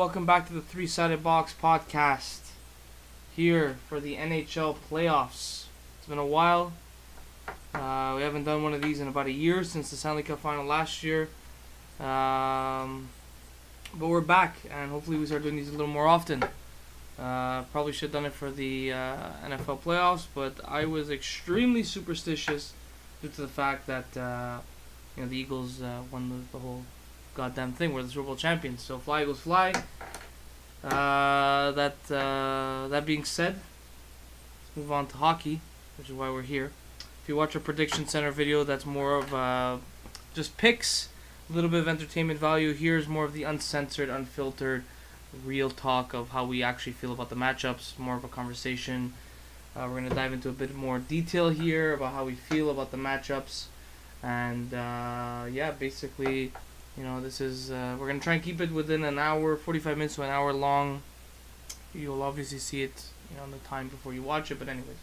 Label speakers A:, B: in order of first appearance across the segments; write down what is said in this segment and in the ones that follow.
A: welcome back to the Three-Sided Box podcast. Here for the NHL Playoffs. It's been a while. We haven't done one of these in about a year since the Stanley Cup final last year. But we're back, and hopefully we start doing these a little more often. Probably should have done it for the NFL playoffs, but I was extremely superstitious due to the fact that the Eagles won the whole goddamn thing. We're the Super Bowl champions, so fly Eagles fly. That being said, let's move on to hockey, which is why we're here. If you watch our Prediction Center video, that's more of just picks, a little bit of entertainment value. Here's more of the uncensored, unfiltered, real talk of how we actually feel about the matchups, more of a conversation. We're going to dive into a bit more detail here about how we feel about the matchups. And, basically, this is, we're going to try and keep it within an hour, 45 minutes to an hour long. You'll obviously see it, in the time before you watch it. But anyways,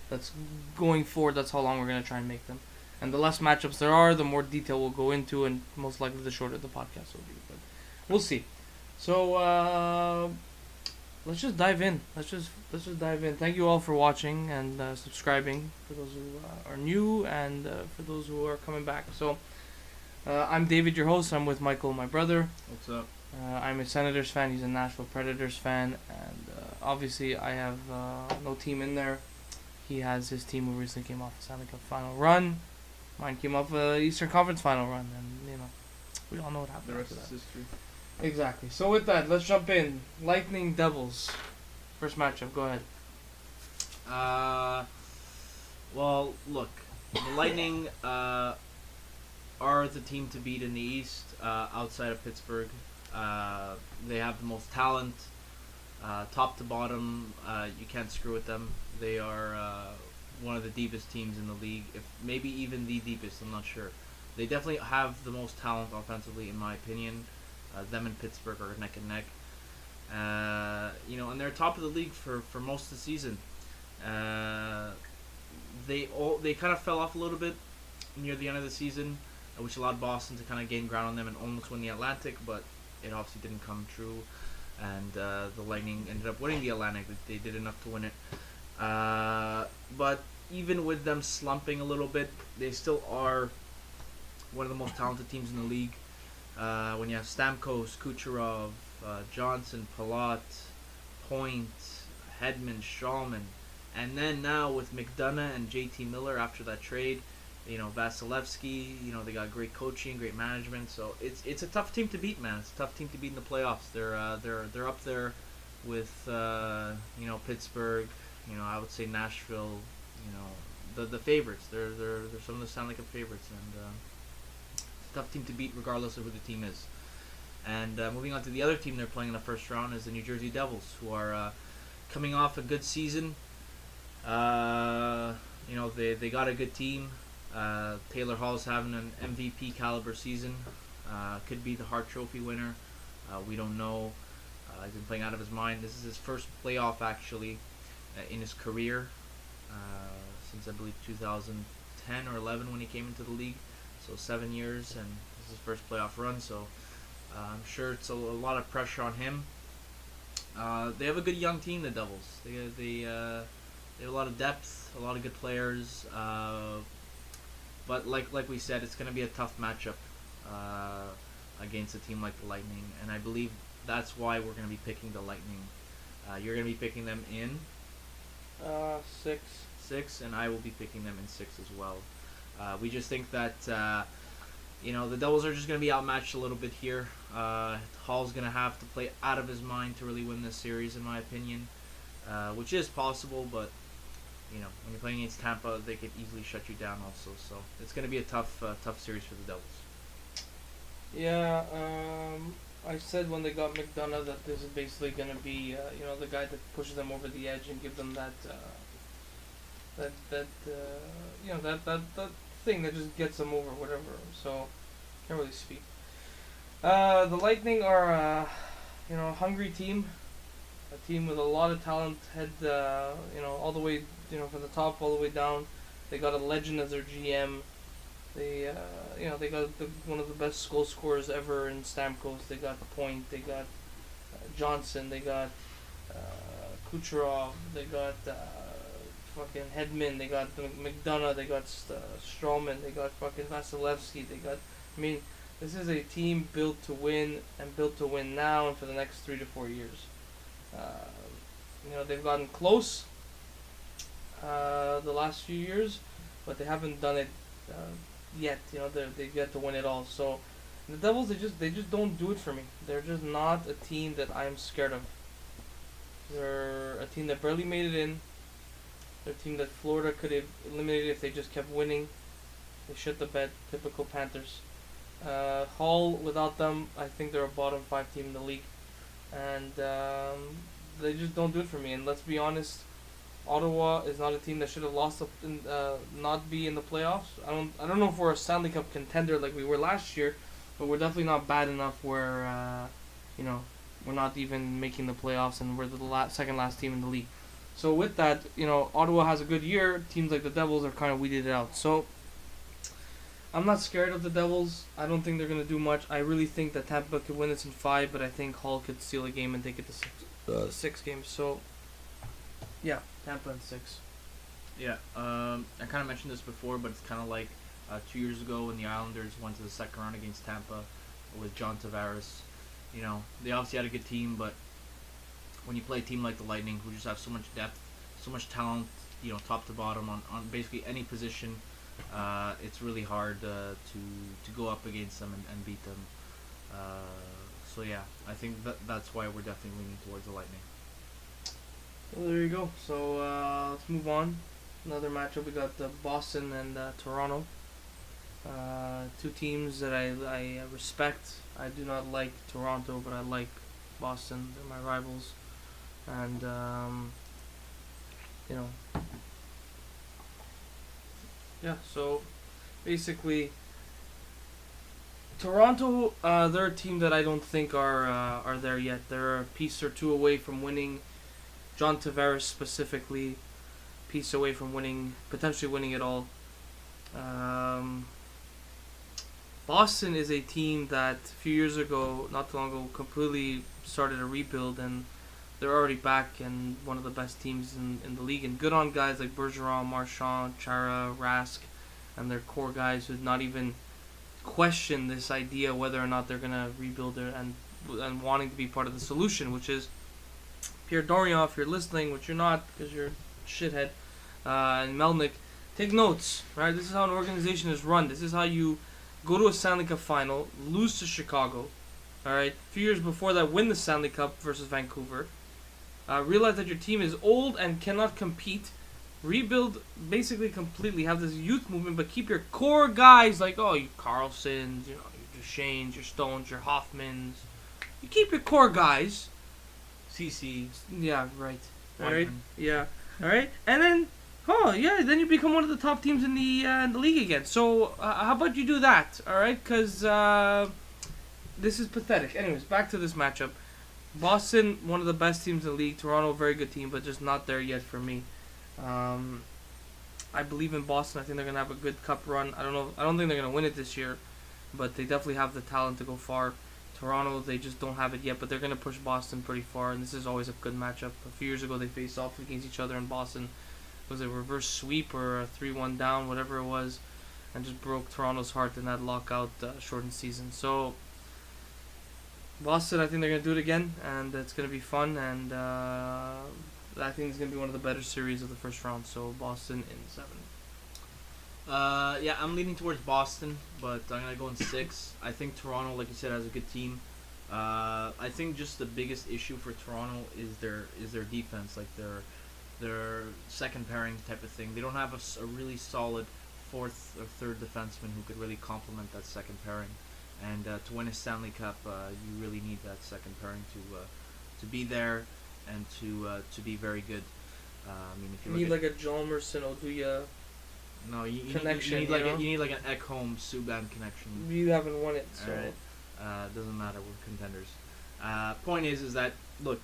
A: that's going forward, that's how long we're going to try and make them. And the less matchups there are, the more detail we'll go into, and most likely the shorter the podcast will be. But we'll see. So, let's just dive in. Let's just dive in. Thank you all for watching and subscribing, for those who are new and for those who are coming back. So, I'm David, your host. I'm with Michael, my brother.
B: What's up?
A: I'm a Senators fan. He's a Nashville Predators fan. And obviously, I have no team in there. He has his team who recently came off the Stanley Cup final run. Mine came off the Eastern Conference final run. And, we all know what happened.
B: The rest is history.
A: Exactly. So with that, let's jump in. Lightning Devils. First matchup. Go ahead.
B: Well, look. The Lightning are the team to beat in the East outside of Pittsburgh. They have the most talent. Top to bottom, you can't screw with them. They are one of the deepest teams in the league. If maybe even the deepest, I'm not sure. They definitely have the most talent offensively, in my opinion. Them and Pittsburgh are neck and neck. And they're top of the league for most of the season. They kind of fell off a little bit near the end of the season, which allowed Boston to kind of gain ground on them and almost win the Atlantic, but it obviously didn't come true. And the Lightning ended up winning the Atlantic. They did enough to win it. But even with them slumping a little bit, they still are one of the most talented teams in the league. When you have Stamkos, Kucherov, Johnson, Palat, Point, Hedman, Shawman, and then now with McDonough and JT Miller after that trade, Vasilevsky, they got great coaching, great management. So it's a tough team to beat, man. It's a tough team to beat in the playoffs. They're up there with Pittsburgh. I would say Nashville. The favorites. They're some of the Stanley Cup favorites, and tough team to beat regardless of who the team is. And moving on to the other team they're playing in the first round is the New Jersey Devils, who are coming off a good season. They got a good team. Taylor Hall's having an MVP caliber season. Could be the Hart Trophy winner. We don't know. He's been playing out of his mind. This is his first playoff actually in his career since I believe 2010 or 11 when he came into the league. So 7 years, and this is his first playoff run, so I'm sure it's a lot of pressure on him. They have a good young team, the Devils. They have a lot of depth, a lot of good players, but like we said, it's going to be a tough matchup against a team like the Lightning, and I believe that's why we're going to be picking the Lightning. You're going to be picking them in 6, and I will be picking them in 6 as well. We just think that, the Devils are just going to be outmatched a little bit here. Hall's going to have to play out of his mind to really win this series, in my opinion, which is possible, but, when you're playing against Tampa, they could easily shut you down also. So it's going to be a tough series for the Devils.
A: Yeah, I said when they got McDonough that this is basically going to be, the guy that pushes them over the edge and give them that thing that just gets them over, whatever. So, can't really speak. The Lightning are a hungry team, a team with a lot of talent, all the way, from the top all the way down. They got a legend as their GM. They got one of the best goal scorers ever in Stamkos. They got Point. They got Johnson, they got Kucherov, they got fucking Hedman, they got McDonough, they got Stroman, they got fucking Vasilevsky, they got. I mean, this is a team built to win and built to win now and for the next 3 to 4 years. They've gotten close the last few years, but they haven't done it yet. They get to win it all. So the Devils, they just don't do it for me. They're just not a team that I'm scared of. They're a team that barely made it in. They're a team that Florida could have eliminated if they just kept winning. They shit the bed. Typical Panthers. Hall, without them, I think they're a bottom 5 team in the league. And they just don't do it for me. And let's be honest, Ottawa is not a team that should have lost not be in the playoffs. I don't know if we're a Stanley Cup contender like we were last year, but we're definitely not bad enough where we're not even making the playoffs and we're the second last team in the league. So with that, Ottawa has a good year. Teams like the Devils are kind of weeded out. So I'm not scared of the Devils. I don't think they're going to do much. I really think that Tampa could win this in 5, but I think Hall could steal a game and take it to 6 games. So, yeah, Tampa in 6.
B: Yeah, I kind of mentioned this before, but it's kind of like 2 years ago when the Islanders went to the second round against Tampa with John Tavares. They obviously had a good team, but when you play a team like the Lightning, who just have so much depth, so much talent, top to bottom on basically any position, it's really hard to go up against them and beat them. So yeah, I think that's why we're definitely leaning towards the Lightning.
A: Well, there you go. So let's move on. Another matchup, we got Boston and Toronto. 2 teams that I respect. I do not like Toronto, but I like Boston. They're my rivals. And, yeah, so basically, Toronto, they're a team that I don't think are there yet. They're a piece or 2 away from winning. John Tavares specifically, piece away from potentially winning it all. Boston is a team that a few years ago, not too long ago, completely started a rebuild, and they're already back and one of the best teams in the league. And good on guys like Bergeron, Marchand, Chara, Rask, and their core guys who did not even question this idea whether or not they're going to rebuild and wanting to be part of the solution, which is Pierre Dorion, if you're listening, which you're not because you're a shithead, and Melnick, take notes, right? This is how an organization is run. This is how you go to a Stanley Cup final, lose to Chicago, all right? A few years before that, win the Stanley Cup versus Vancouver. Realize that your team is old and cannot compete. Rebuild basically completely. Have this youth movement, but keep your core guys like, your Carlsons, your Dushanes, your Stones, your Hoffmans. You keep your core guys.
B: CC.
A: Yeah, right.
B: All
A: right. Yeah. All right. And then, then you become one of the top teams in the league again. So how about you do that? All right, because this is pathetic. Anyways, back to this matchup. Boston, one of the best teams in the league. Toronto, very good team, but just not there yet for me. I believe in Boston. I think they're gonna have a good cup run. I don't think they're gonna win it this year, but they definitely have the talent to go far. Toronto, they just don't have it yet, but they're gonna push Boston pretty far, and this is always a good matchup. A few years ago, they faced off against each other in Boston. Was it a reverse sweep or a 3-1 down, whatever it was, and just broke Toronto's heart in that lockout shortened season. So Boston, I think they're going to do it again, and it's going to be fun, and I think it's going to be one of the better series of the first round. So Boston in 7.
B: Yeah, I'm leaning towards Boston, but I'm going to go in 6. I think Toronto, like you said, has a good team. I think just the biggest issue for Toronto is their defense, like their second pairing type of thing. They don't have a really solid fourth or third defenseman who could really complement that second pairing. And to win a Stanley Cup, you really need that second pairing to be there and to be very good. I mean, if you
A: need like a Jalmerson Oduya.
B: No, you
A: connection.
B: You need like an Ekholm Subban connection.
A: You haven't won it, so
B: right. Doesn't matter. We're contenders. Point is that look,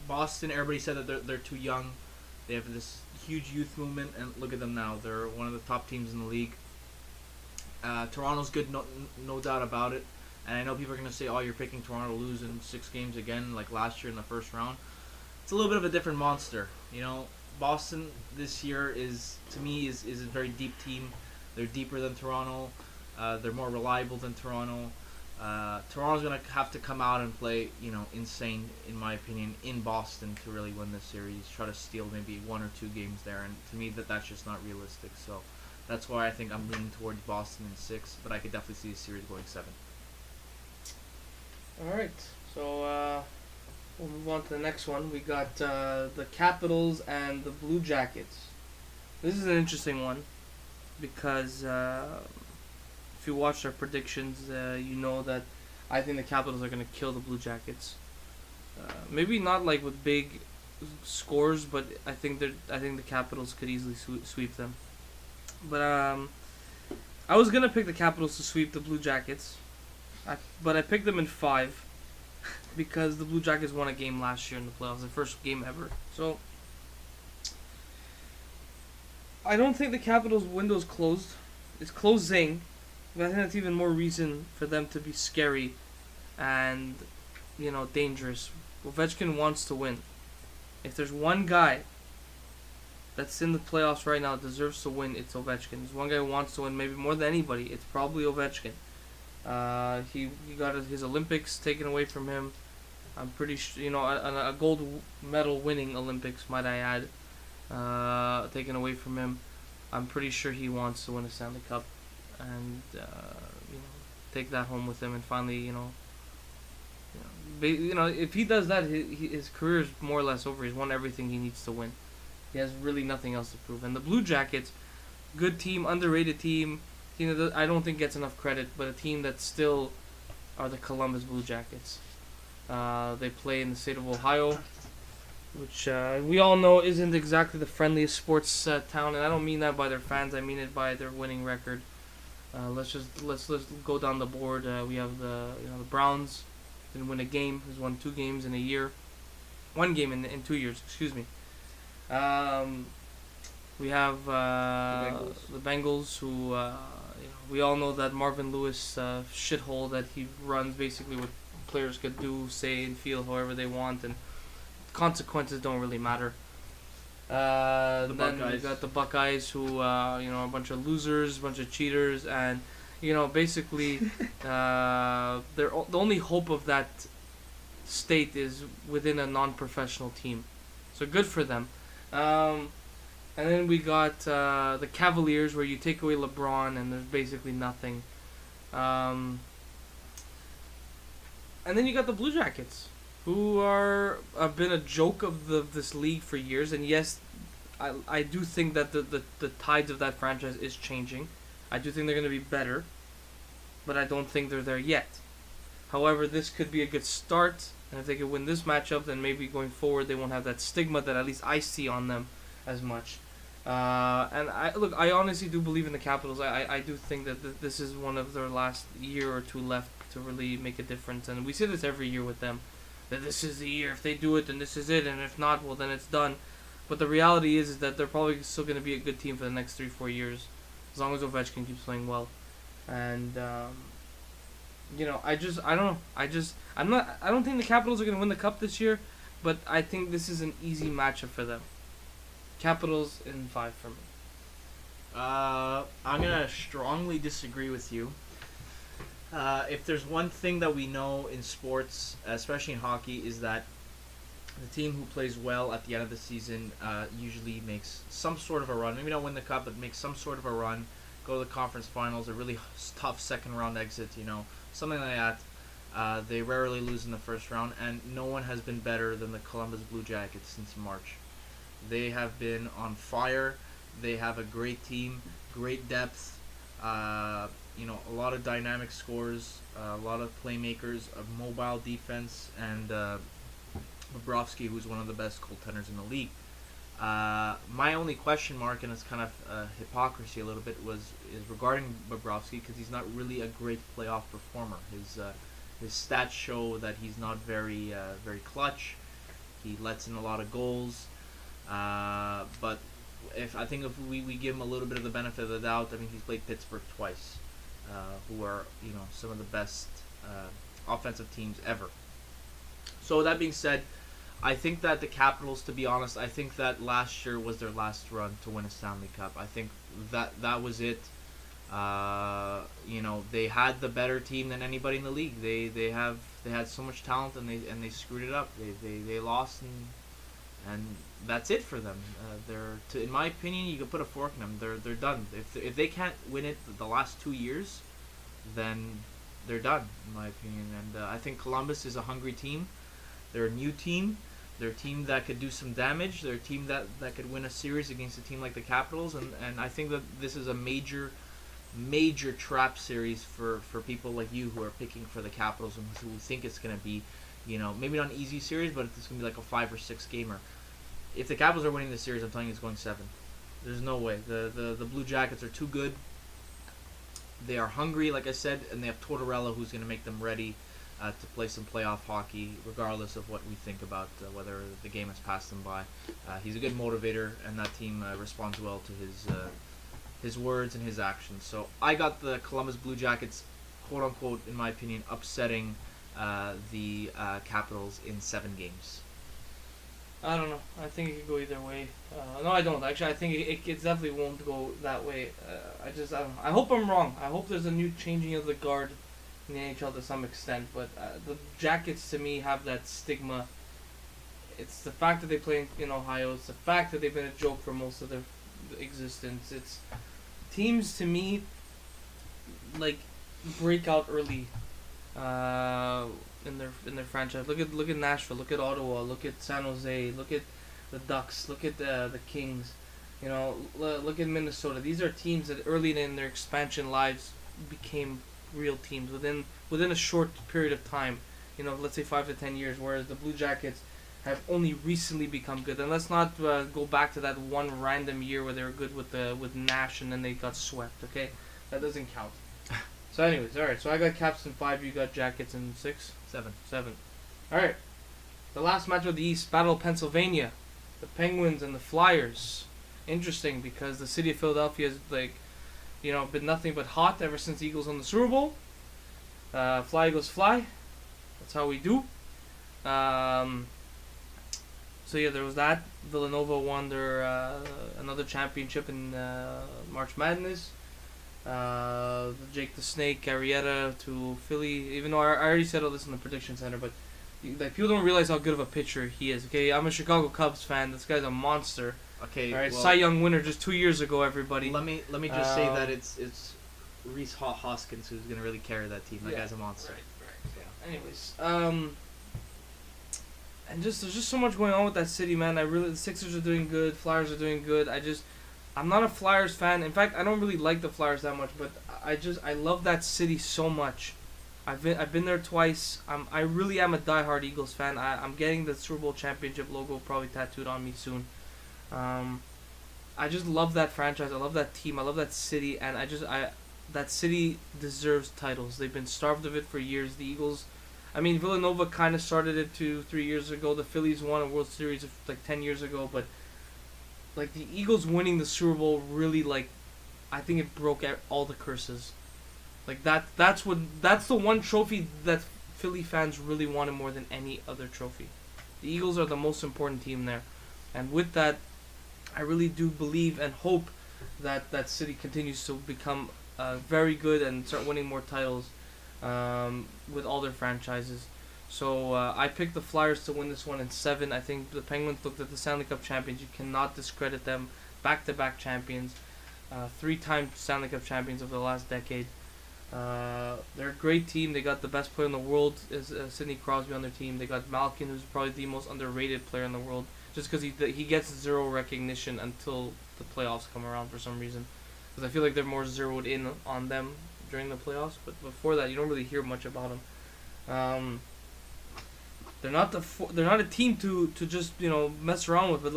B: Boston. Everybody said that they're too young. They have this huge youth movement, and look at them now. They're one of the top teams in the league. Toronto's good, no doubt about it. And I know people are going to say, oh, you're picking Toronto to lose in 6 games again, like last year in the first round. It's a little bit of a different monster. Boston this year to me, is a very deep team. They're deeper than Toronto. They're more reliable than Toronto. Toronto's going to have to come out and play, insane, in my opinion, in Boston to really win this series. Try to steal maybe 1 or 2 games there. And to me, that's just not realistic. So that's why I think I'm leaning towards Boston in 6. But I could definitely see the series going 7.
A: All right. So we'll move on to the next one. We got the Capitals and the Blue Jackets. This is an interesting one because if you watch our predictions, you know that I think the Capitals are going to kill the Blue Jackets. Maybe not like with big scores, but I think the Capitals could easily sweep them. But I was gonna pick the Capitals to sweep the Blue Jackets, but I picked them in 5 because the Blue Jackets won a game last year in the playoffs, the first game ever. So I don't think the Capitals' window's closed. It's closing. But I think that's even more reason for them to be scary and, dangerous. Ovechkin wants to win. If there's one guy that's in the playoffs right now that deserves to win, it's Ovechkin. There's one guy who wants to win maybe more than anybody. It's probably Ovechkin. He got his Olympics taken away from him. I'm pretty sure, a gold medal winning Olympics, might I add, taken away from him. I'm pretty sure he wants to win a Stanley Cup and take that home with him and finally if he does that, his career is more or less over. He's won everything he needs to win. He has really nothing else to prove. And the Blue Jackets, good team, underrated team. I don't think gets enough credit, but a team that still are the Columbus Blue Jackets. They play in the state of Ohio, which we all know isn't exactly the friendliest sports town, and I don't mean that by their fans. I mean it by their winning record. Let's go down the board. We have the Browns didn't win a game. He's won 2 games in a year, 1 game in 2 years. Excuse me. We have the Bengals, who we all know that Marvin Lewis shithole that he runs, basically what players could do, say, and feel however they want, and consequences don't really matter. Then we got the Buckeyes, who a bunch of losers, a bunch of cheaters, and basically the only hope of that state is within a non-professional team. So good for them. And then we got the Cavaliers, where you take away LeBron and there's basically nothing. And then you got the Blue Jackets, who have been a joke of this league for years. And yes, I do think that the tides of that franchise is changing. I do think they're going to be better, but I don't think they're there yet. However, this could be a good start, and if they could win this matchup, then maybe going forward they won't have that stigma that at least I see on them as much. And I honestly do believe in the Capitals. I do think that this is one of their last year or 2 left to really make a difference, and we say this every year with them, that this is the year. If they do it, then this is it, and if not, well, then it's done. But the reality is that they're probably still going to be a good team for the next 3-4 years, as long as Ovechkin keeps playing well. And I don't think the Capitals are going to win the cup this year, but I think this is an easy matchup for them. Capitals in 5 for me.
B: I'm gonna strongly disagree with you. If there's one thing that we know in sports, especially in hockey, is that the team who plays well at the end of the season usually makes some sort of a run. Maybe not win the cup, but makes some sort of a run. Go to the conference finals, a really tough second round exit, something like that. They rarely lose in the first round, and no one has been better than the Columbus Blue Jackets since March. They have been on fire. They have a great team, great depth, a lot of dynamic scores, a lot of playmakers, a mobile defense, and Bobrovsky, who's one of the best goaltenders in the league. My only question mark, and it's kind of hypocrisy a little bit, is regarding Bobrovsky, because he's not really a great playoff performer. His stats show that he's not very clutch. He lets in a lot of goals. But if we give him a little bit of the benefit of the doubt, he's played Pittsburgh twice, who are some of the best offensive teams ever. So that being said, I think that the Capitals, to be honest, I think that last year was their last run to win a Stanley Cup. I think that was it. They had the better team than anybody in the league. They had so much talent, and they screwed it up. They lost, and that's it for them. In my opinion, you could put a fork in them. They're done. If they can't win it the last 2 years, then they're done, in my opinion. And I think Columbus is a hungry team. They're a new team. They're a team that could do some damage. They're a team that could win a series against a team like the Capitals. And I think that this is a major trap series for people like you who are picking for the Capitals and who think it's going to be, maybe not an easy series, but it's going to be like a 5 or 6 gamer. If the Capitals are winning the series, I'm telling you it's going 7. There's no way. The Blue Jackets are too good. They are hungry, like I said, and they have Tortorella, who's going to make them ready to play some playoff hockey, regardless of what we think about whether the game has passed them by. He's a good motivator, and that team responds well to his words and his actions. So I got the Columbus Blue Jackets, quote unquote, in my opinion, upsetting the Capitals in 7 games.
A: I don't know. I think it could go either way. No, I don't. Actually, I think it definitely won't go that way. I don't know. I hope I'm wrong. I hope there's a new changing of the guard in the NHL to some extent. But the Jackets, to me, have that stigma. It's the fact that they play in Ohio. It's the fact that they've been a joke for most of their existence. It's teams, to me, like, break out early. In their franchise. Look at Nashville. Look at Ottawa. Look at San Jose. Look at the Ducks. Look at the Kings. Look at Minnesota. These are teams that early in their expansion lives became real teams within a short period of time. Let's say 5 to 10 years. Whereas the Blue Jackets have only recently become good. And let's not go back to that one random year where they were good with Nash and then they got swept. Okay, that doesn't count. So anyways, alright, so I got Caps in 5, you got Jackets in 6? 7. Alright, the last match of the East, Battle of Pennsylvania, the Penguins and the Flyers. Interesting, because the city of Philadelphia has, been nothing but hot ever since the Eagles won the Super Bowl. Fly Eagles fly, that's how we do. So yeah, there was that. Villanova won their another championship in March Madness. Jake the Snake, Arrieta to Philly. Even though I already said all this in the prediction center, but people don't realize how good of a pitcher he is. Okay, I'm a Chicago Cubs fan. This guy's a monster.
B: Okay,
A: all right, well, Cy Young winner just 2 years ago. Everybody.
B: Let me just say that it's Reese Hoskins who's gonna really carry that team. That guy's a monster.
A: Right. Yeah. Anyways, and there's just so much going on with that city, man. The Sixers are doing good. Flyers are doing good. I'm not a Flyers fan. In fact, I don't really like the Flyers that much, but I love that city so much. I've been there twice. I really am a diehard Eagles fan. I'm getting the Super Bowl championship logo probably tattooed on me soon. I just love that franchise. I love that team. I love that city, and that city deserves titles. They've been starved of it for years. The Eagles, Villanova kind of started it 2-3 years ago. The Phillies won a World Series 10 years ago, but the Eagles winning the Super Bowl really, I think it broke all the curses. That's the one trophy that Philly fans really wanted more than any other trophy. The Eagles are the most important team there. And with that, I really do believe and hope that that city continues to become very good and start winning more titles with all their franchises. So I picked the Flyers to win this one in 7. I think the Penguins looked at the Stanley Cup champions. You cannot discredit them. Back-to-back champions. 3-time Stanley Cup champions of the last decade. They're a great team. They got the best player in the world, is Sidney Crosby, on their team. They got Malkin, who's probably the most underrated player in the world, just because he gets zero recognition until the playoffs come around for some reason. Because I feel like they're more zeroed in on them during the playoffs, but before that, you don't really hear much about them. They're not a team to just mess around with, but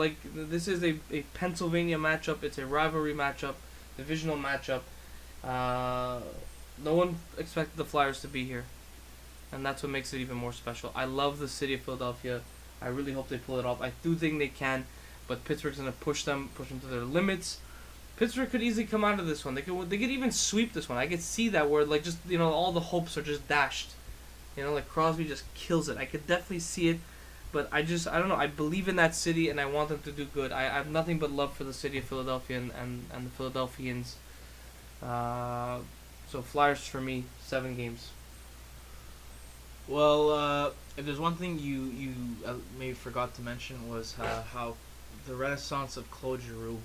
A: this is a Pennsylvania matchup. It's a rivalry matchup, divisional matchup. No one expected the Flyers to be here, and that's what makes it even more special. I love the city of Philadelphia. I really hope they pull it off. I do think they can, but Pittsburgh's gonna push them to their limits. Pittsburgh could easily come out of this one. They could even sweep this one. I could see that where all the hopes are just dashed. You know, like Crosby just kills it. I could definitely see it, but I don't know. I believe in that city and I want them to do good. I have nothing but love for the city of Philadelphia and the Philadelphians. So Flyers for me, 7 games.
B: Well, if there's one thing you maybe forgot to mention was how the renaissance of Claude Giroux.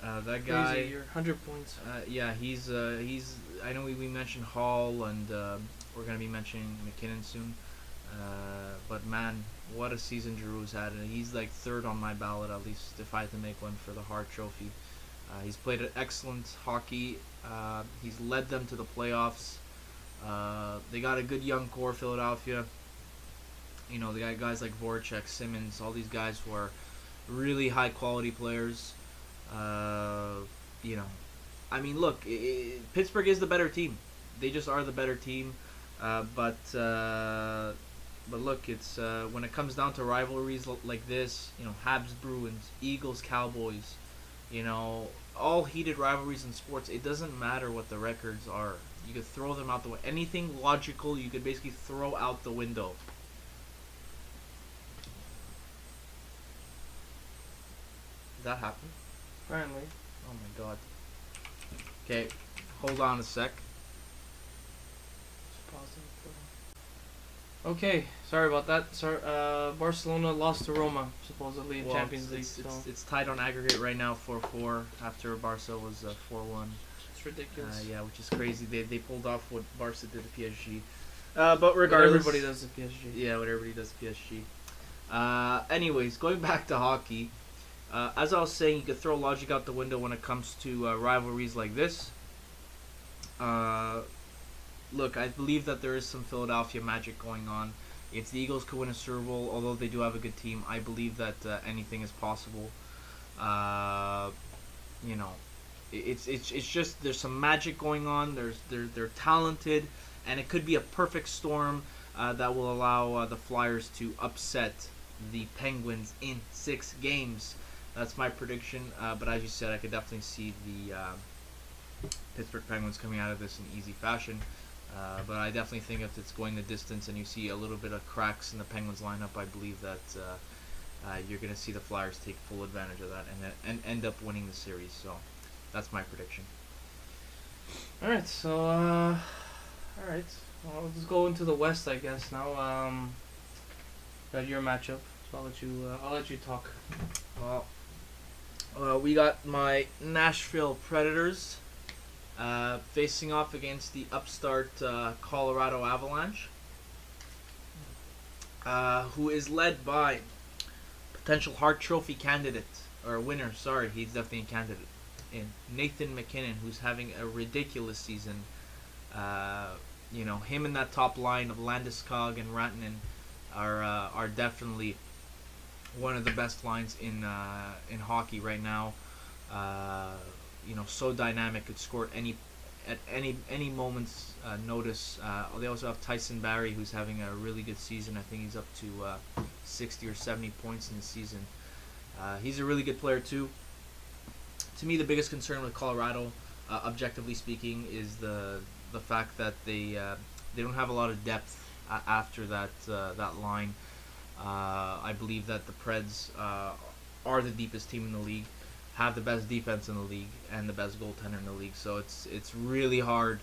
B: That guy,
A: Crazy year, 100 points.
B: yeah, he's. I know we mentioned Hall and we're gonna be mentioning McKinnon soon. But man, what a season Giroux's had, and he's like third on my ballot at least if I had to make one for the Hart Trophy. He's played an excellent hockey. He's led them to the playoffs. They got a good young core, Philadelphia. You know, they got guys like Voracek, Simmons, all these guys who are really high quality players. You know, I mean, look, Pittsburgh is the better team. They just are the better team. But look, it's when it comes down to rivalries like this, you know, Habs, Bruins, Eagles, Cowboys, you know, all heated rivalries in sports. It doesn't matter what the records are. You could throw them out the window. Anything logical, you could basically throw out the window. Did that happen?
A: Apparently.
B: Oh my god. Okay, hold on a sec.
A: Just pause it. Okay, sorry about that. Sorry, Barcelona lost to Roma supposedly in Champions League.
B: It's tied on aggregate right now 4-4 after Barca was 4-1.
A: It's ridiculous.
B: Yeah, which is crazy. They pulled off what Barca did to PSG. But regardless,
A: what everybody does to PSG.
B: Yeah, what everybody does to PSG. Anyways, going back to hockey, as I was saying, you could throw logic out the window when it comes to rivalries like this. Look, I believe that there is some Philadelphia magic going on. If the Eagles could win a Super Bowl, although they do have a good team, I believe that anything is possible. You know, it's just there's some magic going on. They're talented, and it could be a perfect storm that will allow the Flyers to upset the Penguins in 6 games. That's my prediction. But as you said, I could definitely see the Pittsburgh Penguins coming out of this in easy fashion. But I definitely think if it's going the distance and you see a little bit of cracks in the Penguins lineup, I believe that you're going to see the Flyers take full advantage of that and end up winning the series. So that's my prediction.
A: All right, so well, let's go into the West, I guess. Now, got your matchup, so I'll let you talk.
B: Well, we got my Nashville Predators. Facing off against the upstart Colorado Avalanche, who is led by potential Hart Trophy candidate, or winner, sorry, he's definitely a candidate, in Nathan McKinnon, who's having a ridiculous season. You know, him and that top line of Landeskog and Rantanen are definitely one of the best lines in hockey right now. You know, so dynamic, could score at any moment's notice. They also have Tyson Barrie, who's having a really good season. I think he's up to 60 or 70 points in the season. He's a really good player too. To me, the biggest concern with Colorado, objectively speaking, is the fact that they don't have a lot of depth after that line. I believe that the Preds are the deepest team in the league, have the best defense in the league, and the best goaltender in the league. So it's really hard.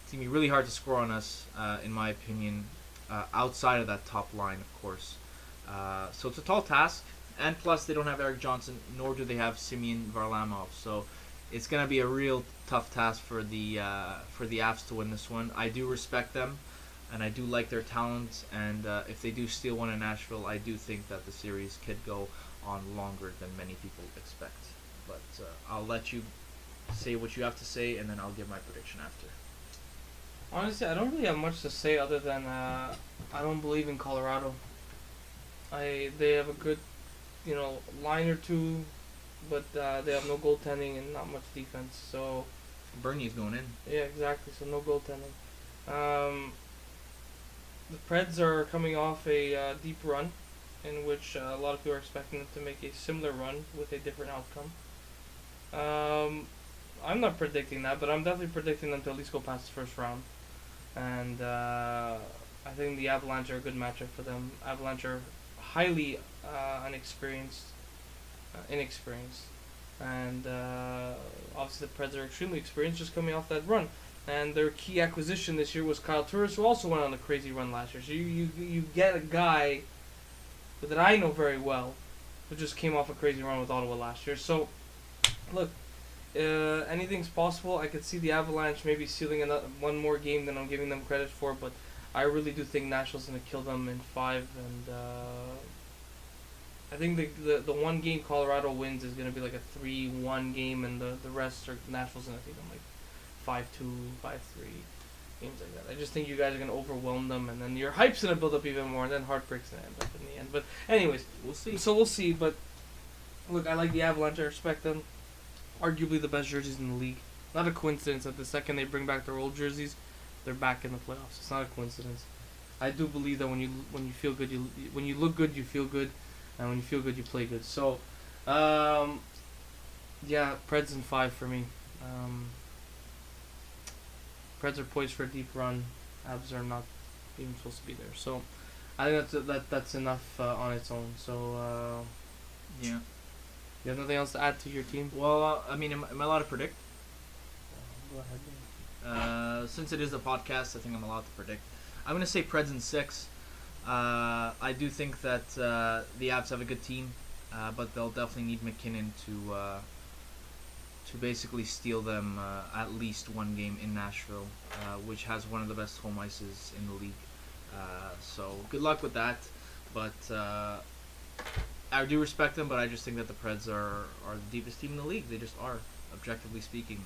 B: It's gonna be really hard to score on us, in my opinion, outside of that top line, of course. So it's a tall task, and plus they don't have Eric Johnson, nor do they have Semyon Varlamov. So it's gonna be a real tough task for the Avs to win this one. I do respect them, and I do like their talent. And if they do steal one in Nashville, I do think that the series could go on longer than many people expect. But I'll let you say what you have to say, and then I'll give my prediction after.
A: Honestly, I don't really have much to say other than I don't believe in Colorado. They have a good, line or two, but they have no goaltending and not much defense. So
B: Bernie's going in.
A: Yeah, exactly. So no goaltending. The Preds are coming off a deep run, in which a lot of people are expecting them to make a similar run with a different outcome. I'm not predicting that, but I'm definitely predicting them to at least go past the first round. And I I think the Avalanche are a good matchup for them. Avalanche are highly inexperienced, and obviously the Preds are extremely experienced, just coming off that run. And their key acquisition this year was Kyle Turris, who also went on a crazy run last year. So you get a guy that I know very well, who just came off a crazy run with Ottawa last year. So, look, anything's possible. I could see the Avalanche maybe sealing one more game than I'm giving them credit for, but I really do think Nashville's going to kill them in 5, and I think the one game Colorado wins is going to be like a 3-1 game, and the rest are Nashville's going to take them like 5-2, 5-3, games like that. I just think you guys are going to overwhelm them, and then your hype's going to build up even more, and then heartbreak's going to end up in the end. But anyways,
B: We'll see.
A: so we'll see. But look, I like the Avalanche. I respect them. Arguably the best jerseys in the league. Not a coincidence that the second they bring back their old jerseys, they're back in the playoffs. It's not a coincidence. I do believe that when you feel good, when you look good, you feel good, and when you feel good, you play good. So, yeah, Preds in 5 for me. Preds are poised for a deep run. Avs are not even supposed to be there. So, I think that's enough on its own. So,
B: Yeah.
A: you have nothing else to add to your team?
B: Well, I mean, am I allowed to predict?
A: Go ahead.
B: Since it is a podcast, I think I'm allowed to predict. I'm going to say Preds in 6. I do think that the Avs have a good team, but they'll definitely need McKinnon to basically steal them at least one game in Nashville, which has one of the best home ices in the league. So good luck with that. But I do respect them, but I just think that the Preds are the deepest team in the league. They just are, objectively speaking,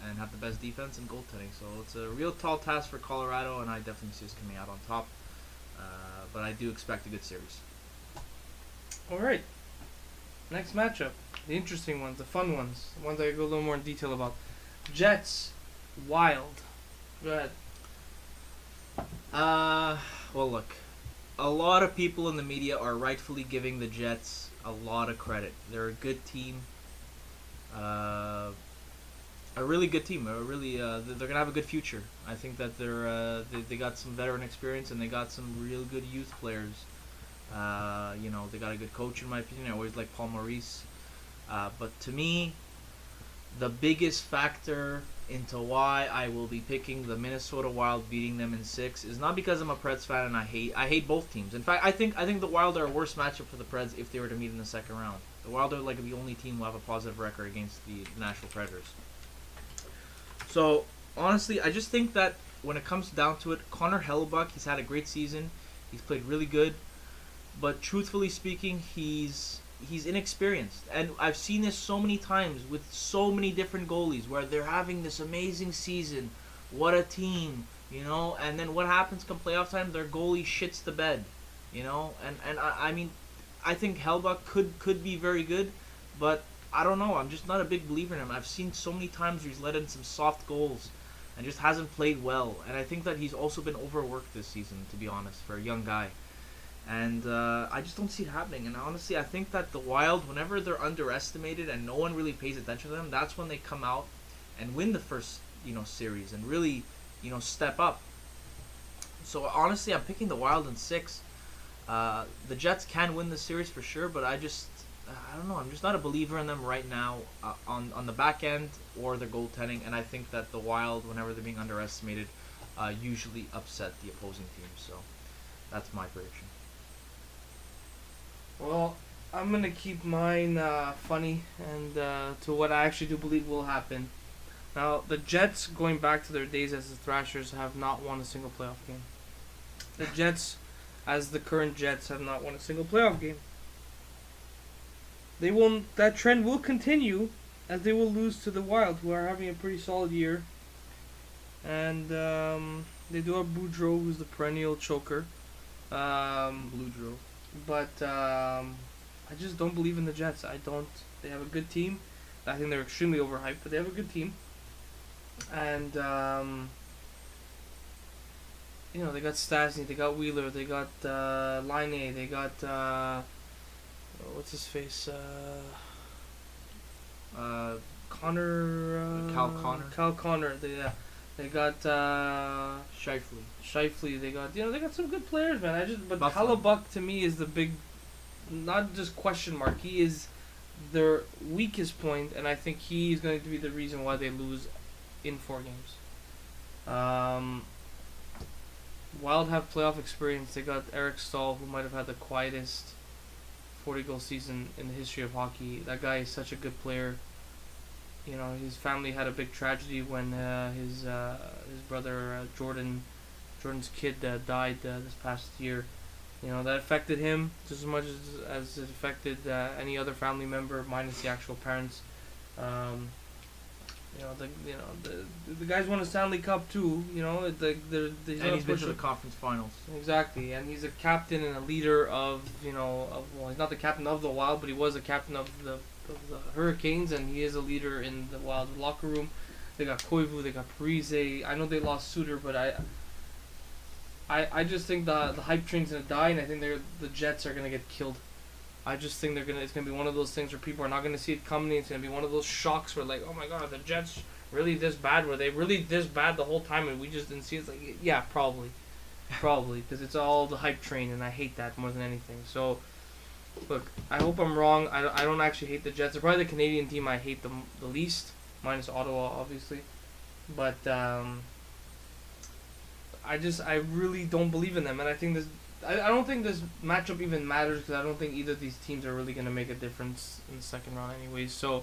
B: and have the best defense and goaltending. So it's a real tall task for Colorado, and I definitely see us coming out on top. But I do expect a good series.
A: All right. Next matchup. The interesting ones, the fun ones, the ones I go a little more in detail about. Jets, Wild. Go ahead.
B: Well, look. A lot of people in the media are rightfully giving the Jets a lot of credit. They're a good team. A really good team. They're gonna have a good future. I think that they got some veteran experience, and they got some real good youth players. They got a good coach, in my opinion. I always like Paul Maurice. But to me, the biggest factor into why I will be picking the Minnesota Wild beating them in 6 is not because I'm a Preds fan and I hate both teams. In fact, I think the Wild are a worse matchup for the Preds if they were to meet in the second round. The Wild are like the only team who have a positive record against the Nashville Predators. So honestly, I just think that when it comes down to it, Connor Hellebuyck, he's had a great season. He's played really good, but truthfully speaking, he's inexperienced, and I've seen this so many times with so many different goalies where they're having this amazing season. What a team, and then what happens come playoff time? Their goalie shits the bed, and I mean, I think Hellebuyck could be very good, but I don't know. I'm just not a big believer in him. I've seen so many times where he's let in some soft goals and just hasn't played well, and I think that he's also been overworked this season, to be honest, for a young guy. And I just don't see it happening. And honestly, I think that the Wild, whenever they're underestimated and no one really pays attention to them, that's when they come out and win the first, series and really, step up. So honestly, I'm picking the Wild in 6. The Jets can win the series for sure, but I don't know. I'm just not a believer in them right now on the back end or their goaltending. And I think that the Wild, whenever they're being underestimated, usually upset the opposing team. So that's my prediction.
A: Well, I'm going to keep mine funny and to what I actually do believe will happen. Now, the Jets, going back to their days as the Thrashers, have not won a single playoff game. The Jets, as the current Jets, have not won a single playoff game. That trend will continue as they will lose to the Wild, who are having a pretty solid year. And they do have Boudreaux, who's the perennial choker.
B: Boudreaux.
A: But I just don't believe in the Jets. They have a good team. I think they're extremely overhyped, but they have a good team. And they got Stasny, they got Wheeler, they got Laine, they got what's his face? Connor.
B: Cal Connor.
A: Cal Connor. They got Shifley. They got some good players, man. But
B: Buffalo.
A: Hellebuck to me is the big, not just question mark. He is their weakest point, and I think he is going to be the reason why they lose in 4 games. Wild have playoff experience. They got Eric Stahl, who might have had the quietest 40-goal season in the history of hockey. That guy is such a good player. You know, his family had a big tragedy when his brother Jordan's kid died this past year. You know, that affected him just as much as it affected any other family member, minus the actual parents. The guys won a Stanley Cup too. You know,
B: And he's been to the conference finals.
A: Exactly, and he's a captain and a leader of he's not the captain of the Wild, but he was a captain of the Hurricanes, and he is a leader in the Wild locker room. They got Koivu, they got Parise. I know they lost Suter, but I just think the hype train's gonna die, and I think the Jets are gonna get killed. I just think it's gonna be one of those things where people are not gonna see it coming. It's gonna be one of those shocks where, like, oh my god, the Jets really this bad? Were they really this bad the whole time and we just didn't see it? It's like, yeah, probably, because it's all the hype train, and I hate that more than anything. So, look, I hope I'm wrong. I don't actually hate the Jets. They're probably the Canadian team I hate the least, minus Ottawa, obviously. But I really don't believe in them, and I think I don't think this matchup even matters, because I don't think either of these teams are really going to make a difference in the second round anyways. So,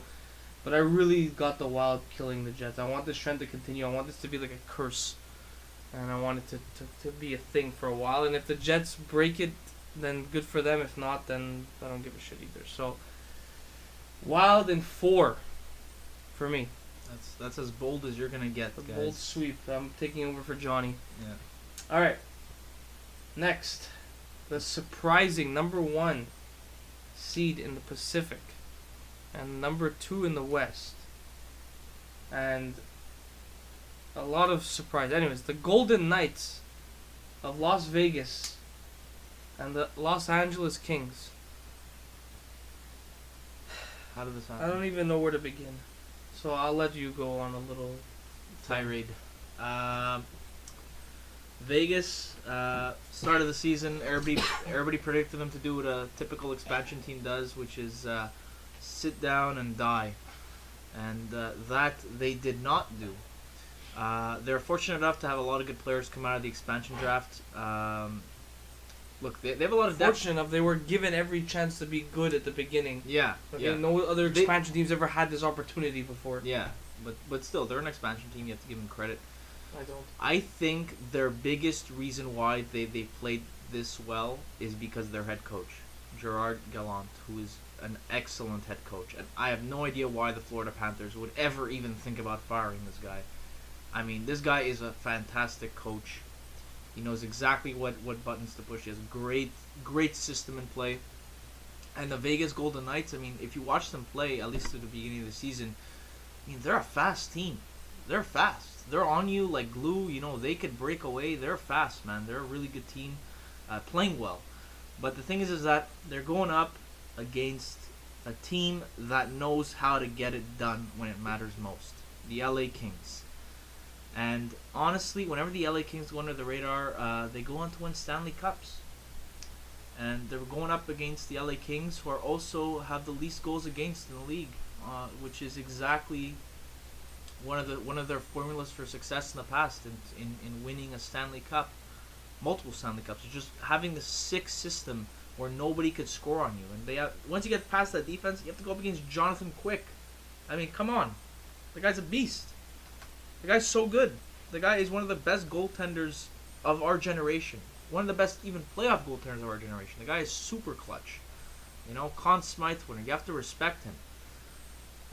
A: but I really got the Wild killing the Jets. I want this trend to continue. I want this to be like a curse, and I want it to be a thing for a while. And if the Jets break it, then good for them. If not, then I don't give a shit either. So, Wild in 4 for me.
B: That's as bold as you're going to get,
A: A
B: guys.
A: bold sweep. I'm taking over for Johnny.
B: Yeah.
A: All right. Next, the surprising number 1 seed in the Pacific and number 2 in the West. And a lot of surprise. Anyways, the Golden Knights of Las Vegas and the Los Angeles Kings.
B: How did this happen?
A: I don't even know where to begin. So I'll let you go on a little
B: tirade. Vegas, start of the season, everybody predicted them to do what a typical expansion team does, which is sit down and die. And that they did not do. They're fortunate enough to have a lot of good players come out of the expansion draft. Look, they have a lot of depth.
A: fortunate enough. They were given every chance to be good at the beginning.
B: Yeah,
A: Okay,
B: yeah.
A: no other expansion teams ever had this opportunity before.
B: Yeah, but still, they're an expansion team. You have to give them credit.
A: I don't.
B: I think their biggest reason why they played this well is because of their head coach, Gerard Gallant, who is an excellent head coach. And I have no idea why the Florida Panthers would ever even think about firing this guy. I mean, this guy is a fantastic coach. He knows exactly what buttons to push. He has a great system in play. And the Vegas Golden Knights, I mean, if you watch them play, at least at the beginning of the season, I mean, they're a fast team. They're fast. They're on you like glue. You know, they could break away. They're fast, man. They're a really good team, playing well. But the thing is that they're going up against a team that knows how to get it done when it matters most. The LA Kings. And honestly, whenever the LA Kings go under the radar, they go on to win Stanley Cups. And they're going up against the LA Kings, who are also have the least goals against in the league, which is exactly one of their formulas for success in the past in winning a Stanley Cup, multiple Stanley Cups. It's just having the 6 system where nobody could score on you. And they once you get past that defense, you have to go up against Jonathan Quick. I mean, come on, the guy's a beast. The guy's so good. The guy is one of the best goaltenders of our generation. One of the best even playoff goaltenders of our generation. The guy is super clutch. You know, Conn Smythe winner. You have to respect him.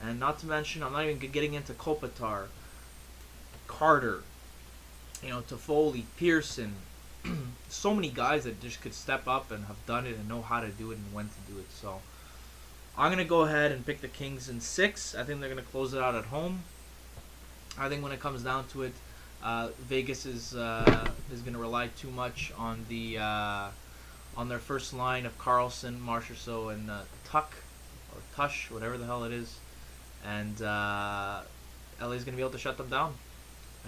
B: And not to mention, I'm not even getting into Kopitar, Carter, you know, Toffoli, Pearson. So many guys that just could step up and have done it and know how to do it and when to do it. So I'm going to go ahead and pick the Kings in 6. I think they're going to close it out at home. I think when it comes down to it, Vegas is going to rely too much on on their first line of Carlson, Marchessault, and Tuck or Tush, whatever the hell it is, and LA's going to be able to shut them down.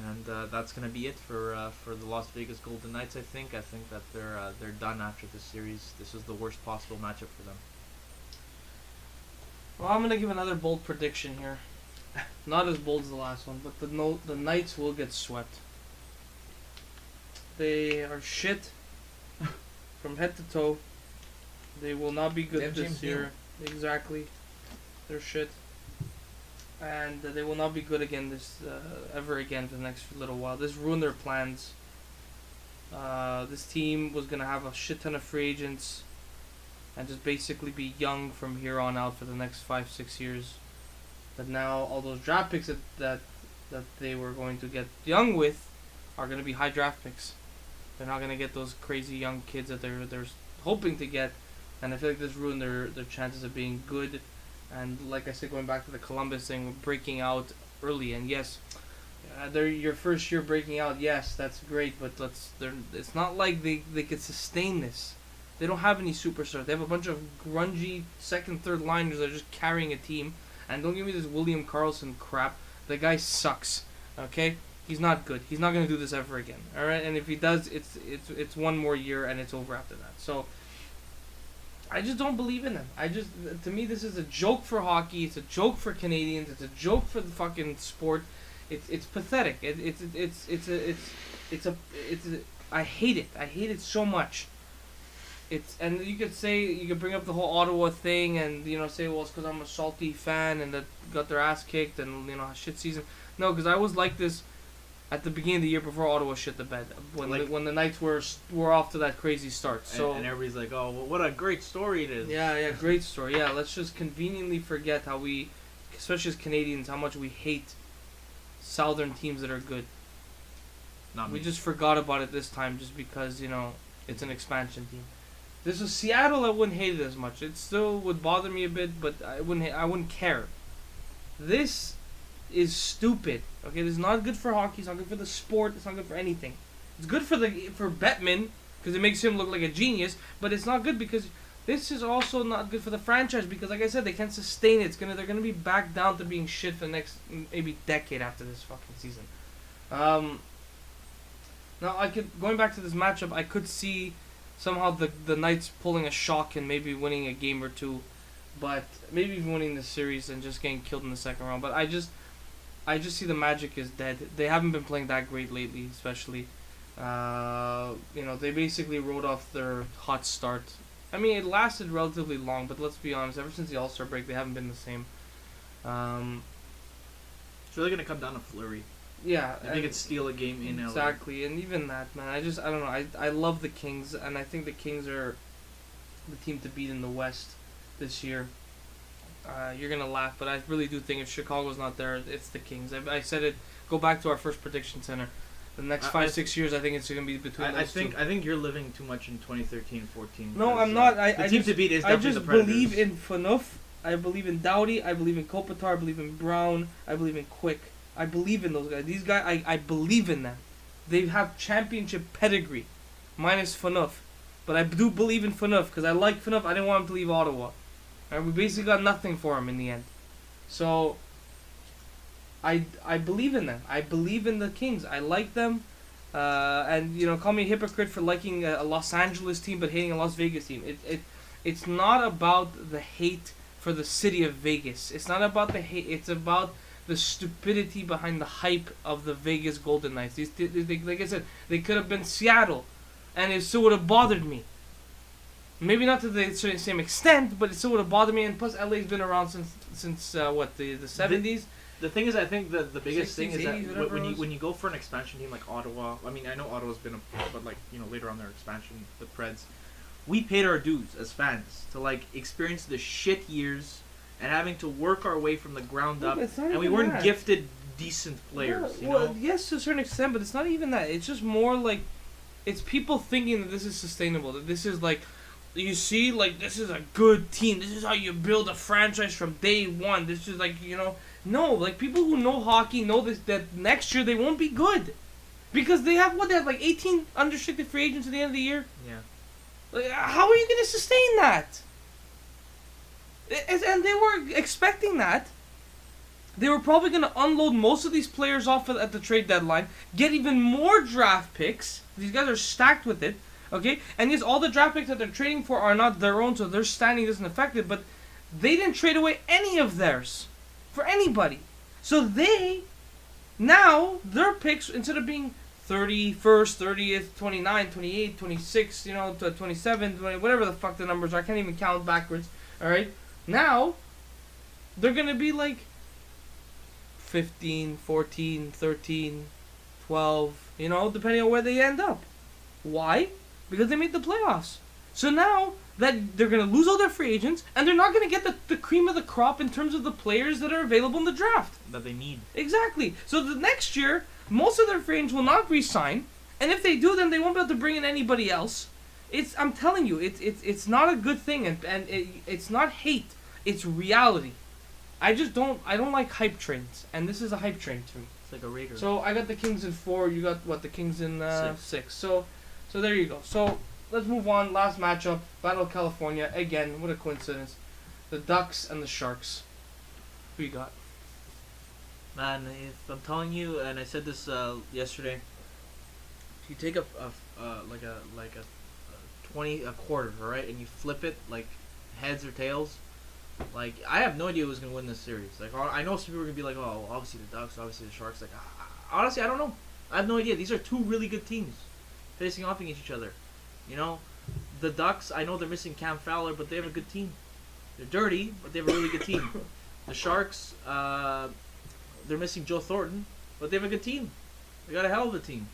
B: And that's gonna be it for the Las Vegas Golden Knights. I think that they're done after this series. This is the worst possible matchup for them.
A: Well, I'm gonna give another bold prediction here. Not as bold as the last one, but the Knights will get swept. They are shit from head to toe. They will not be good this year. Exactly, they're shit, and they will not be good again ever again for the next little while. This ruined their plans. This team was gonna have a shit ton of free agents, and just basically be young from here on out for the next 5-6 years. But now all those draft picks that they were going to get young with are going to be high draft picks. They're not going to get those crazy young kids that they're hoping to get, and I feel like this ruined their chances of being good. And like I said, going back to the Columbus thing, breaking out early, and yes, they're your first year breaking out. Yes, that's great, but it's not like they could sustain this. They don't have any superstars. They have a bunch of grungy second, third liners that are just carrying a team. And don't give me this William Karlsson crap. The guy sucks. Okay, he's not good. He's not gonna do this ever again. All right, and if he does, it's one more year and it's over after that. So I just don't believe in him. To me, this is a joke for hockey. It's a joke for Canadians. It's a joke for the fucking sport. It's pathetic. I hate it. I hate it so much. And you could bring up the whole Ottawa thing and say, well, it's because I'm a salty fan and that got their ass kicked and a shit season. No, because I was like this at the beginning of the year before Ottawa shit the bed when the Knights were off to that crazy start. So
B: and everybody's like, oh, well, what a great story it is.
A: Yeah, great story. Yeah, let's just conveniently forget how we, especially as Canadians, how much we hate Southern teams that are good. We just forgot about it this time just because it's an expansion team. This was Seattle. I wouldn't hate it as much. It still would bother me a bit, but I wouldn't care. This is stupid. Okay, this is not good for hockey. It's not good for the sport. It's not good for anything. It's good for Bettman because it makes him look like a genius, but it's not good because this is also not good for the franchise because, like I said, they can't sustain it. They're gonna be back down to being shit for the next maybe decade after this fucking season. Now going back to this matchup, I could see somehow the Knights pulling a shock and maybe winning a game or two, but maybe even winning the series and just getting killed in the second round. But I just see the Magic is dead. They haven't been playing that great lately, especially. They basically rode off their hot start. I mean, it lasted relatively long, but let's be honest, ever since the All-Star break, they haven't been the same.
B: It's really going to come down to Fleury.
A: Yeah,
B: I think it's steal a game in LA.
A: Exactly, and even that, man, I don't know. I love the Kings, and I think the Kings are the team to beat in the West this year. You're gonna laugh, but I really do think if Chicago's not there, it's the Kings. I said it. Go back to our first prediction center. The next 5-6 years, I think it's gonna be between those two.
B: I think you're living too much in 2013-14.
A: No, I'm not.
B: The team to beat is definitely the Predators.
A: I just believe in Phaneuf. I believe in Doughty. I believe in Kopitar. I believe in Brown. I believe in Quick. I believe in those guys. These guys, I believe in them. They have championship pedigree, minus Phaneuf. But I do believe in Phaneuf because I like Phaneuf. I didn't want him to leave Ottawa. Right, we basically got nothing for him in the end. So, I believe in them. I believe in the Kings. I like them. And call me a hypocrite for liking a Los Angeles team but hating a Las Vegas team. It's not about the hate for the city of Vegas. It's not about the hate. It's about the stupidity behind the hype of the Vegas Golden Knights. They, like I said, they could have been Seattle, and it still would have bothered me. Maybe not to the same extent, but it still would have bothered me. And plus, LA's been around since the 70s.
B: The thing is, I think the biggest
A: 60s,
B: thing is
A: 80s,
B: that when you go for an expansion team like Ottawa, I mean, I know Ottawa's been but later on their expansion, the Preds, we paid our dues as fans to experience the shit years and having to work our way from the ground up, and we weren't gifted decent players.
A: Well, yes, to a certain extent, but it's not even that. It's just more like it's people thinking that this is sustainable. That this is you see, this is a good team. This is how you build a franchise from day one. This is no, people who know hockey know this that next year they won't be good because they have 18 unrestricted free agents at the end of the year.
B: Yeah.
A: How are you going to sustain that? And they were expecting that. They were probably going to unload most of these players off at the trade deadline, get even more draft picks. These guys are stacked with it, okay? And yes, all the draft picks that they're trading for are not their own, so their standing isn't affected, but they didn't trade away any of theirs for anybody. So now, their picks, instead of being 31st, 30th, 29th, 28th, 26th, you know, to 27th, whatever the fuck the numbers are. I can't even count backwards, alright? Now, they're going to be like 15, 14, 13, 12, you know, depending on where they end up. Why? Because they made the playoffs. So now that they're going to lose all their free agents, and they're not going to get the cream of the crop in terms of the players that are available in the draft.
B: That they need.
A: Exactly. So the next year, most of their free agents will not re-sign, and if they do, then they won't be able to bring in anybody else. I'm telling you, it's not a good thing, and it's not hate. It's reality. I don't like hype trains, and this is a hype train to me.
B: It's like a Rager.
A: So I got the Kings in 4. You got what? The Kings in 6. So there you go. So let's move on. Last matchup, Battle of California. Again, what a coincidence. The Ducks and the Sharks. Who you got?
B: Man, if I'm telling you, and I said this yesterday, if you take a 20 a quarter, right, and you flip it like heads or tails, like I have no idea who's gonna win this series. Like I know some people are gonna be like, oh, obviously the Ducks, obviously the Sharks. Like honestly, I don't know. I have no idea. These are two really good teams facing off against each other. You know, the Ducks, I know they're missing Cam Fowler, but they have a good team. They're dirty, but they have a really good team. The Sharks, they're missing Joe Thornton, but they have a good team. They got a hell of a team.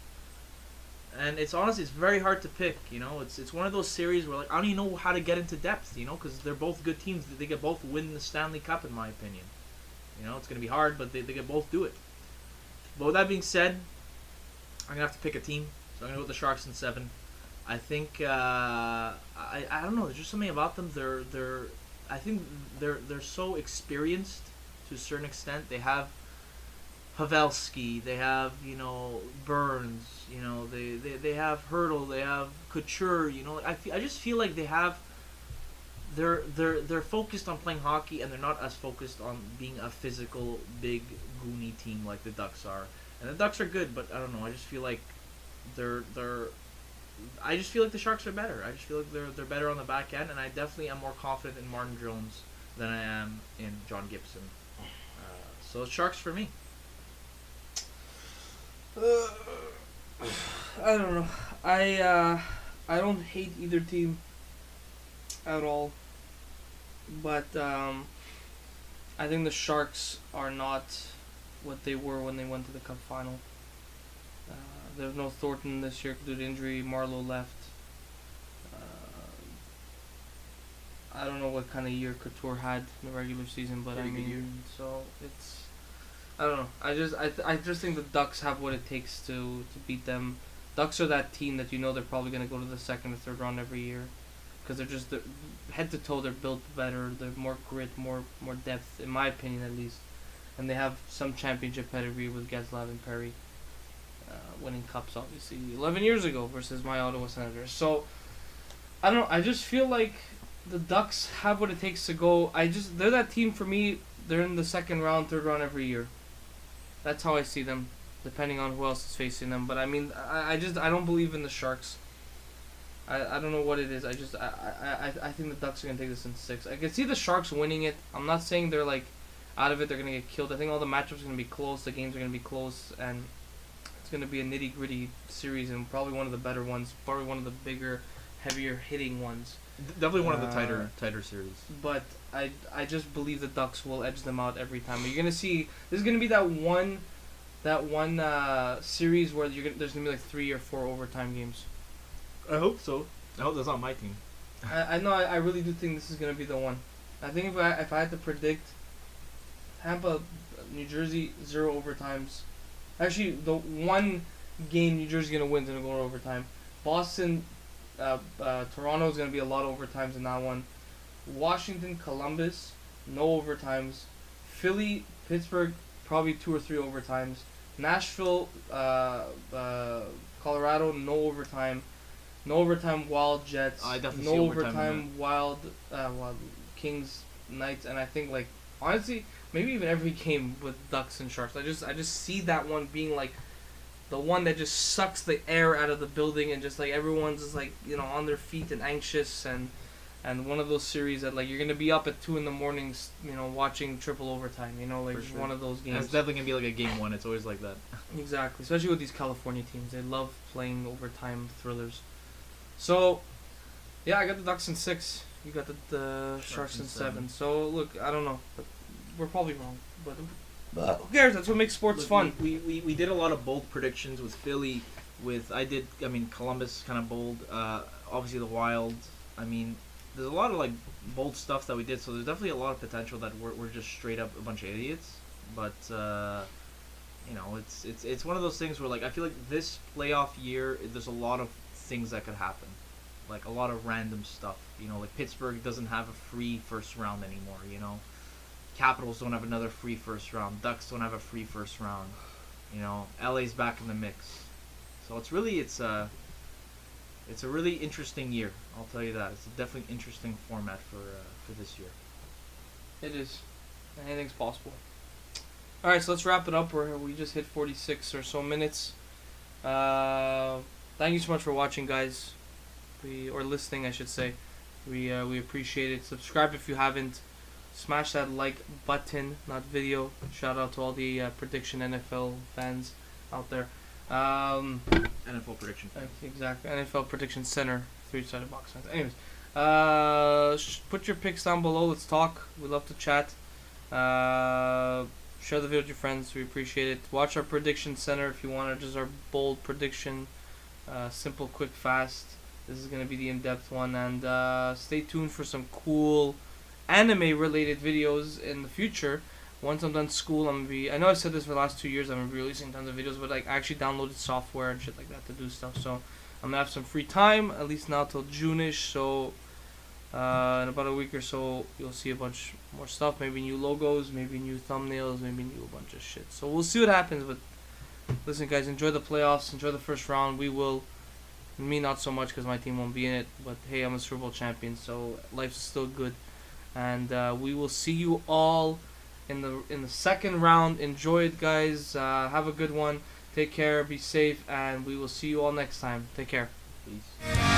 B: And it's very hard to pick. You know, it's one of those series where like I don't even know how to get into depth. You know, because they're both good teams. They could both win the Stanley Cup, in my opinion. You know, it's gonna be hard, but they could both do it. But with that being said, I'm gonna have to pick a team. So I'm gonna go with the Sharks in 7. I think I don't know. There's just something about them. I think they're so experienced to a certain extent. They have Pavelski, they have, you know, Burns, you know, they have Hurdle, they have Couture, you know. I just feel like they're focused on playing hockey, and they're not as focused on being a physical, big, goony team like the Ducks are. And the Ducks are good, but I don't know. I just feel like I just feel like the Sharks are better. I just feel like they're better on the back end, and I definitely am more confident in Martin Jones than I am in John Gibson. So it's Sharks for me.
A: I don't know. I don't hate either team at all, but I think the Sharks are not what they were when they went to the Cup final. There's no Thornton this year due to injury. Marlowe left. I don't know what kind of year Couture had in the regular season, but
B: Pretty good year.
A: so it's. I don't know. I just think the Ducks have what it takes to beat them. Ducks are that team that you know they're probably going to go to the second or third round every year, because they're head to toe. They're built better. They're more grit, more depth, in my opinion at least, and they have some championship pedigree with Getzlaf and Perry, winning cups obviously 11 years ago versus my Ottawa Senators. So I don't know. I just feel like the Ducks have what it takes to go. They're that team for me. They're in the second round, third round every year. That's how I see them, depending on who else is facing them. But I mean, I don't believe in the Sharks. I don't know what it is. I think the Ducks are gonna take this in 6. I can see the Sharks winning it. I'm not saying they're like out of it. They're gonna get killed. I think all the matchups are gonna be close. The games are gonna be close, and it's gonna be a nitty gritty series, and probably one of the better ones. Probably one of the bigger, heavier hitting ones.
B: Definitely one of the tighter series.
A: But I just believe the Ducks will edge them out every time. You're gonna see there's gonna be that one series where there's gonna be like 3 or 4 overtime games.
B: I hope so. I hope that's not my team.
A: I know. I really do think this is gonna be the one. I think if I had to predict, Tampa, New Jersey, 0 overtimes. Actually, the one game New Jersey's gonna win is gonna go to overtime. Boston. Toronto is going to be a lot of overtimes in that one. Washington, Columbus, no overtimes. Philly, Pittsburgh, probably 2 or 3 overtimes. Nashville, Colorado, no overtime. No overtime, Wild Jets.
B: I definitely
A: no
B: see
A: overtime, Wild Kings, Knights, and I think like honestly, maybe even every game with Ducks and Sharks. I just see that one being like the one that just sucks the air out of the building and just like everyone's just like on their feet and anxious and one of those series that like you're gonna be up at 2 in the mornings watching triple overtime like
B: For sure.
A: one of those
B: And
A: games.
B: it's definitely gonna be like a game one. It's always like that.
A: Exactly, especially with these California teams, they love playing overtime thrillers. So yeah, I got the Ducks in 6. You got the Sharks in 7. So look, I don't know, but we're probably wrong, but who cares? That's what makes sports
B: Look,
A: fun.
B: We did a lot of bold predictions with Philly. Columbus kind of bold. Obviously the Wild. I mean, there's a lot of like bold stuff that we did. So there's definitely a lot of potential that we're just straight up a bunch of idiots. But it's one of those things where like I feel like this playoff year there's a lot of things that could happen, like a lot of random stuff. Like Pittsburgh doesn't have a free first round anymore. Capitals don't have another free first round. Ducks don't have a free first round. LA's back in the mix. So it's a really interesting year. I'll tell you that. It's a definitely interesting format for this year.
A: It is. Anything's possible. All right, so let's wrap it up. We just hit 46 or so minutes. Thank you so much for watching, guys. Or listening, I should say. We appreciate it. Subscribe if you haven't. Smash that like button, not video. Shout out to all the prediction NFL fans out there.
B: NFL prediction.
A: Exactly. NFL prediction center, 3-sided box fans. Anyways, put your picks down below. Let's talk. We love to chat. Share the video with your friends. We appreciate it. Watch our prediction center if you want just our bold prediction. Simple, quick, fast. This is gonna be the in-depth one, and stay tuned for some cool anime-related videos in the future. Once I'm done school, I know I've said this for the last 2 years, I'm gonna be releasing tons of videos, but like I actually downloaded software and shit like that to do stuff. So I'm gonna have some free time, at least now till June-ish. So in about a week or so, you'll see a bunch more stuff. Maybe new logos, maybe new thumbnails, maybe new a bunch of shit. So we'll see what happens. But listen, guys, enjoy the playoffs, enjoy the first round. We will. Me not so much because my team won't be in it. But hey, I'm a Super Bowl champion, so life's still good. And we will see you all in the second round. Enjoy it, guys. Have a good one. Take care. Be safe. And we will see you all next time. Take care.
B: Peace.